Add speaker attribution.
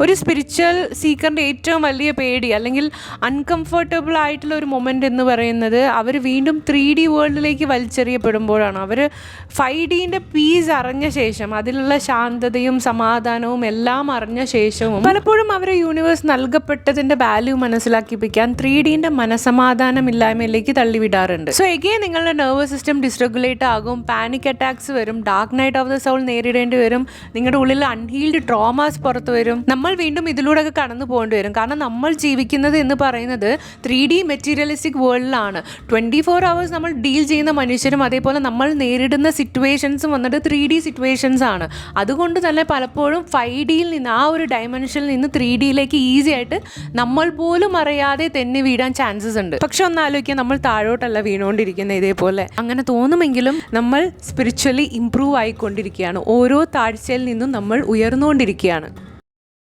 Speaker 1: ഒരു സ്പിരിച്വൽ സീക്കറിൻ്റെ ഏറ്റവും വലിയ പേടി അല്ലെങ്കിൽ അൺകംഫർട്ടബിൾ ആയിട്ടുള്ള ഒരു മൊമെൻ്റ് എന്ന് പറയുന്നത് അവർ വീണ്ടും 3D വേൾഡിലേക്ക് വലിച്ചെറിയപ്പെടുമ്പോഴാണ്. അവർ 5Dൻ്റെ പീസ് അറിഞ്ഞ ശേഷം, അതിലുള്ള ശാന്തതയും സമാധാനവും എല്ലാം അറിഞ്ഞ ശേഷവും പലപ്പോഴും അവരെ യൂണിവേഴ്സ് നൽകപ്പെട്ടതിൻ്റെ വാല്യൂ മനസ്സിലാക്കിപ്പിക്കാൻ 3Dൻ്റെ മനസമാധാനമില്ലായ്മയിലേക്ക് തള്ളിവിടാറുണ്ട്. സോ എഗെയിൻ നിങ്ങളുടെ നെർവസ് സിസ്റ്റം ഡിസ്റെഗുലേറ്റ് ആകും, പാനിക് അറ്റാക്സ് വരും, dark night of the soul നേരിടേണ്ടി വരും, നിങ്ങളുടെ ഉള്ളിൽ അൺഹീൽഡ് ട്രോമാസ് പുറത്തു വരും. നമ്മൾ വീണ്ടും ഇതിലൂടെയൊക്കെ കടന്നു പോകേണ്ടി വരും. കാരണം നമ്മൾ ജീവിക്കുന്നത് എന്ന് പറയുന്നത് 3D മെറ്റീരിയലിസ്റ്റിക് വേൾഡിലാണ്. 24 hours നമ്മൾ ഡീൽ ചെയ്യുന്ന മനുഷ്യരും അതേപോലെ നമ്മൾ നേരിടുന്ന സിറ്റുവേഷൻസും വന്നിട്ട് 3D സിറ്റുവേഷൻസ് ആണ്. അതുകൊണ്ട് തന്നെ പലപ്പോഴും 5Dയിൽ നിന്ന്, ആ ഒരു ഡയമെൻഷനിൽ നിന്ന് 3Dയിലേക്ക് ഈസി ആയിട്ട് നമ്മൾ പോലും അറിയാതെ തെന്നി വീഴാൻ ചാൻസസ് ഉണ്ട്. പക്ഷെ ഒന്നാലോചിക്കുക, നമ്മൾ താഴോട്ടല്ല വീണുകൊണ്ടിരിക്കുന്നത് ഇതേപോലെ. അങ്ങനെ തോന്നുമെങ്കിലും നമ്മൾ സ്പിരിച്വലി ഇംപ്രൂവ് ആയിക്കൊണ്ടിരിക്കുകയാണ്. ഓരോ താഴ്ചയിൽ നിന്നും നമ്മൾ ഉയർന്നുകൊണ്ടിരിക്കുകയാണ്.